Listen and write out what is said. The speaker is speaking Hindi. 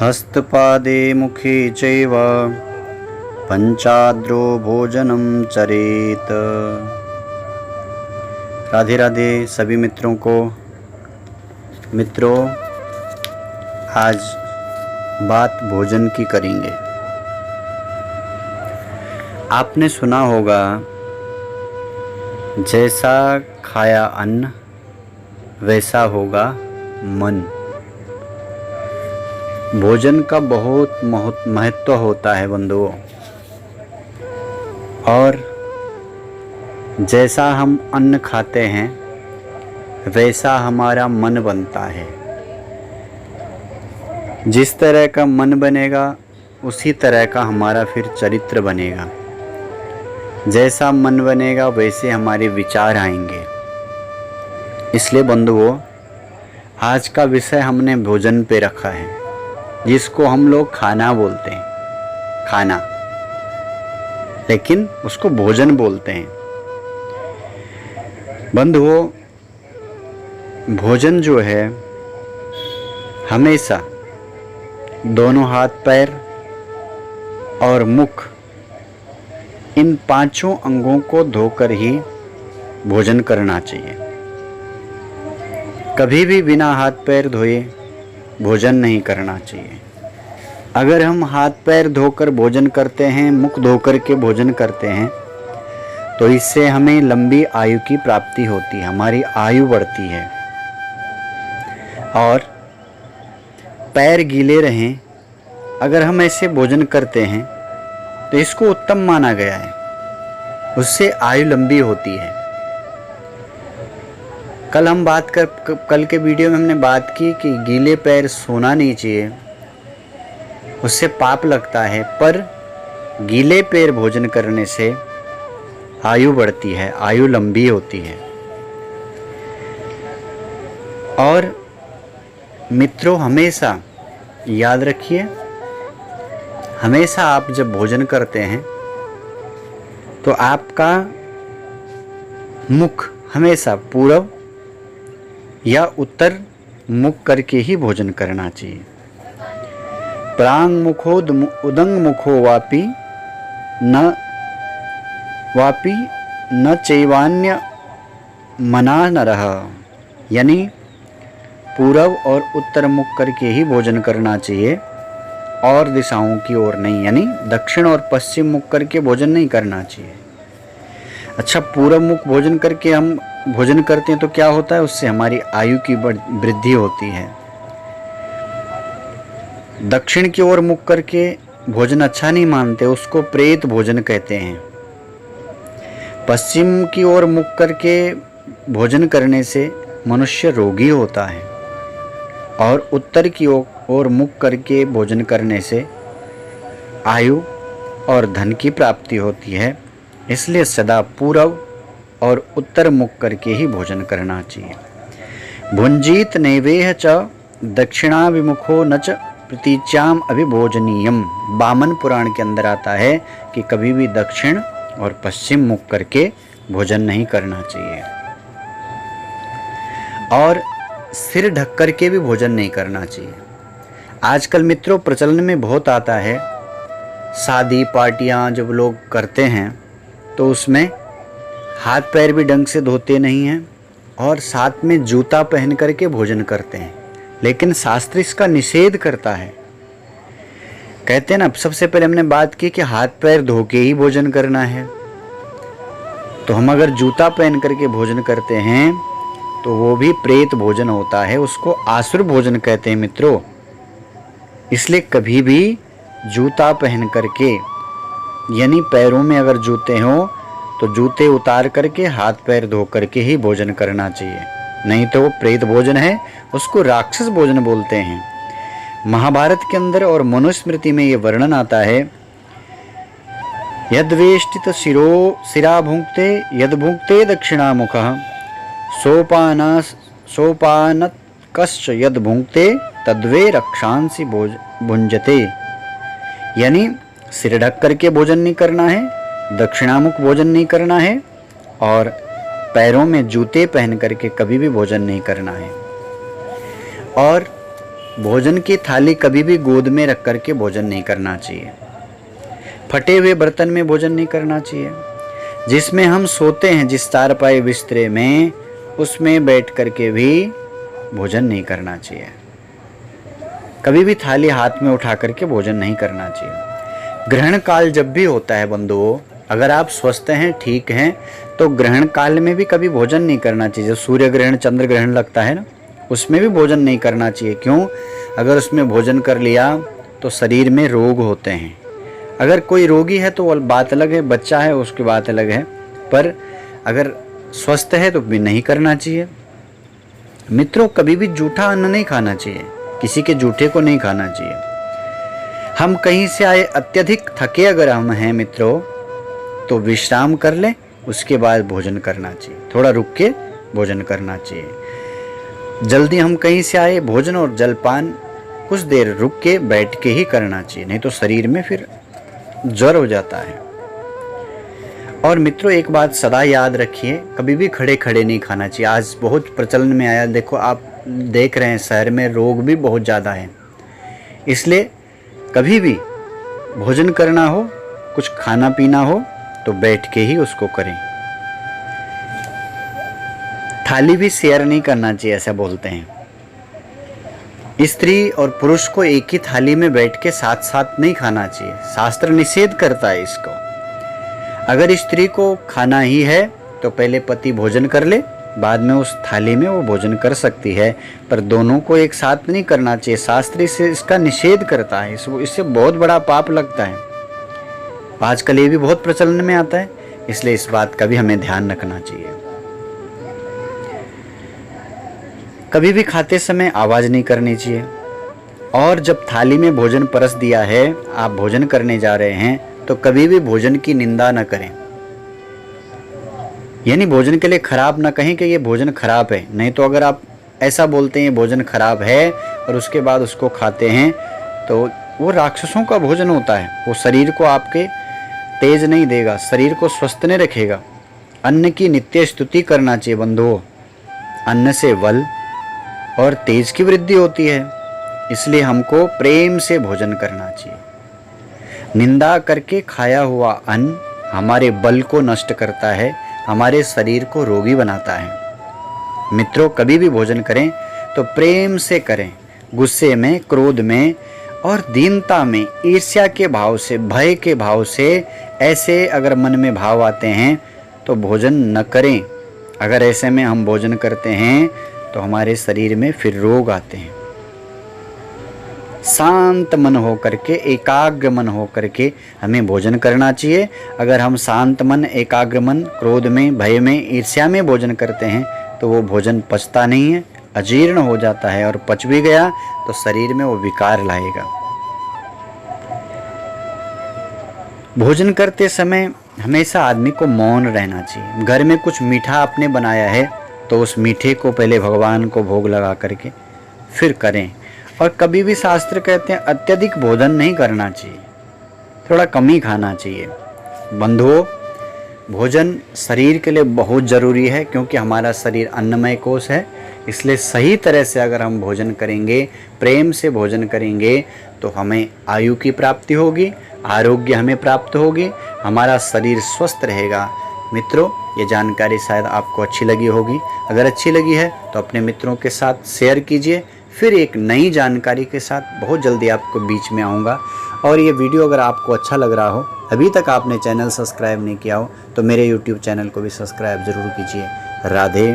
हस्तपादे मुखे चैव पंचाद्रो भोजनम चरेत। राधे राधे सभी मित्रों को। मित्रों, आज बात भोजन की करेंगे। आपने सुना होगा, जैसा खाया अन्न वैसा होगा मन। भोजन का बहुत महत्व होता है बंधुओं, और जैसा हम अन्न खाते हैं वैसा हमारा मन बनता है। जिस तरह का मन बनेगा उसी तरह का हमारा फिर चरित्र बनेगा। जैसा मन बनेगा वैसे हमारे विचार आएंगे। इसलिए बंधुओं, आज का विषय हमने भोजन पे रखा है, जिसको हम लोग खाना बोलते हैं, खाना, लेकिन उसको भोजन बोलते हैं। बंधुओं, भोजन जो है हमेशा दोनों हाथ पैर और मुख, इन पांचों अंगों को धोकर ही भोजन करना चाहिए। कभी भी बिना हाथ पैर धोए भोजन नहीं करना चाहिए। अगर हम हाथ पैर धोकर भोजन करते हैं, मुख धोकर के भोजन करते हैं, तो इससे हमें लंबी आयु की प्राप्ति होती है, हमारी आयु बढ़ती है। और पैर गीले रहें अगर हम ऐसे भोजन करते हैं तो इसको उत्तम माना गया है, उससे आयु लंबी होती है। कल के वीडियो में हमने बात की कि गीले पैर सोना नहीं चाहिए, उससे पाप लगता है। पर गीले पैर भोजन करने से आयु बढ़ती है, आयु लंबी होती है। और मित्रों, हमेशा याद रखिए, हमेशा आप जब भोजन करते हैं तो आपका मुख हमेशा पूर्व या उत्तर मुख करके ही भोजन करना चाहिए। प्रांग मुखो उदंग मुखो वापि न चैवान्य मना नरः, यानी पूर्व और उत्तर मुख करके ही भोजन करना चाहिए, और दिशाओं की ओर नहीं, यानी दक्षिण और पश्चिम मुख करके भोजन नहीं करना चाहिए। अच्छा, पूर्व मुख भोजन करके हम भोजन करते हैं तो क्या होता है, उससे हमारी आयु की वृद्धि होती है। दक्षिण की ओर मुख करके भोजन अच्छा नहीं मानते, उसको प्रेत भोजन कहते हैं। पश्चिम की ओर मुख करके भोजन करने से मनुष्य रोगी होता है, और उत्तर की ओर मुख करके भोजन करने से आयु और धन की प्राप्ति होती है। इसलिए सदा पूर्व और उत्तर मुख करके ही भोजन करना चाहिए। भुंजीत नैवेह च दक्षिणाभिमुखो न च प्रतीच्याम अभिभोजनीयम। वामन पुराण के अंदर आता है कि कभी भी दक्षिण और पश्चिम मुख करके भोजन नहीं करना चाहिए, और सिर ढक करके भी भोजन नहीं करना चाहिए। आजकल मित्रों प्रचलन में बहुत आता है, शादी पार्टियां जब लोग करते हैं तो उसमें हाथ पैर भी ढंग से धोते नहीं हैं, और साथ में जूता पहन करके भोजन करते हैं। लेकिन शास्त्र इसका निषेध करता है। कहते हैं ना, सबसे पहले हमने बात की कि हाथ पैर धो के ही भोजन करना है। तो हम अगर जूता पहन करके भोजन करते हैं तो वो भी प्रेत भोजन होता है, उसको आसुर भोजन कहते हैं मित्रों। इसलिए कभी भी जूता पहन करके, यानी पैरों में अगर जूते हों तो जूते उतार करके हाथ पैर धो करके ही भोजन करना चाहिए, नहीं तो वो प्रेत भोजन है, उसको राक्षस भोजन बोलते हैं। महाभारत के अंदर और मनुस्मृति में ये वर्णन आता है, यद्वेष्टित शिरा भुंक्ते यद भुंक्ते दक्षिणामुखः सोपानकश्च यद भुंक्ते तद्वे रक्षांसि भुंजते। यानी सिर ढक करके भोजन नहीं करना है, दक्षिणामुख भोजन नहीं करना है, और पैरों में जूते पहन करके कभी भी भोजन नहीं करना है। और भोजन की थाली कभी भी गोद में रख कर के भोजन नहीं करना चाहिए। फटे हुए बर्तन में भोजन नहीं करना चाहिए। जिसमें हम सोते हैं, जिस चारपाई बिस्तरे में, उसमें बैठ कर के भी भोजन नहीं करना चाहिए। कभी भी थाली हाथ में उठा करके भोजन नहीं करना चाहिए। ग्रहण काल जब भी होता है बंधुओं, अगर आप स्वस्थ हैं, ठीक हैं, तो ग्रहण काल में भी कभी भोजन नहीं करना चाहिए। जब सूर्य ग्रहण, चंद्र ग्रहण लगता है ना, उसमें भी भोजन नहीं करना चाहिए। क्यों? अगर उसमें भोजन कर लिया तो शरीर में रोग होते हैं। अगर कोई रोगी है तो वो बात अलग है, बच्चा है उसकी बात अलग है, पर अगर स्वस्थ है तो भी नहीं करना चाहिए। मित्रों, कभी भी जूठा अन्न नहीं खाना चाहिए, किसी के जूठे को नहीं खाना चाहिए। हम कहीं से आए, अत्यधिक थके अगर हम हैं मित्रों, तो विश्राम कर लें, उसके बाद भोजन करना चाहिए। थोड़ा रुक के भोजन करना चाहिए। जल्दी हम कहीं से आए, भोजन और जलपान कुछ देर रुक के बैठ के ही करना चाहिए, नहीं तो शरीर में फिर ज्वर हो जाता है। और मित्रों, एक बात सदा याद रखिए, कभी भी खड़े खड़े नहीं खाना चाहिए। आज बहुत प्रचलन में आया, देखो आप देख रहे हैं शहर में रोग भी बहुत ज़्यादा है। इसलिए कभी भी भोजन करना हो, कुछ खाना पीना हो, तो बैठ के ही उसको करें। थाली भी शेयर नहीं करना चाहिए, ऐसा बोलते हैं। स्त्री और पुरुष को एक ही थाली में बैठ के साथ साथ नहीं खाना चाहिए, शास्त्र निषेध करता है इसको। अगर स्त्री को खाना ही है तो पहले पति भोजन कर ले, बाद में उस थाली में वो भोजन कर सकती है, पर दोनों को एक साथ नहीं करना चाहिए। शास्त्र से इसका निषेध करता है, इससे बहुत बड़ा पाप लगता है। आजकल ये भी बहुत प्रचलन में आता है, इसलिए इस बात का भी हमें ध्यान रखना चाहिए। कभी भी खाते समय आवाज़ नहीं करनी चाहिए। और जब थाली में भोजन परस दिया है, आप भोजन करने जा रहे हैं, तो कभी भी भोजन की निंदा न करें। यानी भोजन के लिए खराब ना कहें कि ये भोजन खराब है। नहीं तो अगर आप ऐसा बोलते हैं भोजन खराब है और उसके बाद उसको खाते हैं, तो वो राक्षसों का भोजन होता है। वो शरीर को आपके तेज नहीं देगा, शरीर को स्वस्थ नहीं रखेगा। अन्न की नित्य स्तुति करना चाहिए बंधुओं। अन्न से बल और तेज की वृद्धि होती है, इसलिए हमको प्रेम से भोजन करना चाहिए। निंदा करके खाया हुआ अन्न हमारे बल को नष्ट करता है, हमारे शरीर को रोगी बनाता है। मित्रों, कभी भी भोजन करें तो प्रेम से करें, गुस्से में, क्रोध में और दीनता में, ईर्ष्या के भाव से, भय के भाव से, ऐसे अगर मन में भाव आते हैं तो भोजन न करें। अगर ऐसे में हम भोजन करते हैं तो हमारे शरीर में फिर रोग आते हैं। शांत मन हो करके, एकाग्र मन हो करके हमें भोजन करना चाहिए। अगर हम शांत मन, एकाग्र मन, क्रोध में, भय में, ईर्ष्या में भोजन करते हैं तो वो भोजन पचता नहीं है, अजीर्ण हो जाता है, और पच भी गया तो शरीर में वो विकार लाएगा। भोजन करते समय हमेशा आदमी को मौन रहना चाहिए। घर में कुछ मीठा आपने बनाया है तो उस मीठे को पहले भगवान को भोग लगा करके फिर करें। और कभी भी शास्त्र कहते हैं अत्यधिक भोजन नहीं करना चाहिए, थोड़ा कम ही खाना चाहिए। बंधुओं, भोजन शरीर के लिए बहुत ज़रूरी है, क्योंकि हमारा शरीर अन्नमय कोश है। इसलिए सही तरह से अगर हम भोजन करेंगे, प्रेम से भोजन करेंगे, तो हमें आयु की प्राप्ति होगी, आरोग्य हमें प्राप्त होगी, हमारा शरीर स्वस्थ रहेगा। मित्रों, ये जानकारी शायद आपको अच्छी लगी होगी। अगर अच्छी लगी है तो अपने मित्रों के साथ शेयर कीजिए। फिर एक नई जानकारी के साथ बहुत जल्दी आपको बीच में आऊँगा। और ये वीडियो अगर आपको अच्छा लग रहा हो, अभी तक आपने चैनल सब्सक्राइब नहीं किया हो, तो मेरे YouTube चैनल को भी सब्सक्राइब ज़रूर कीजिए। राधे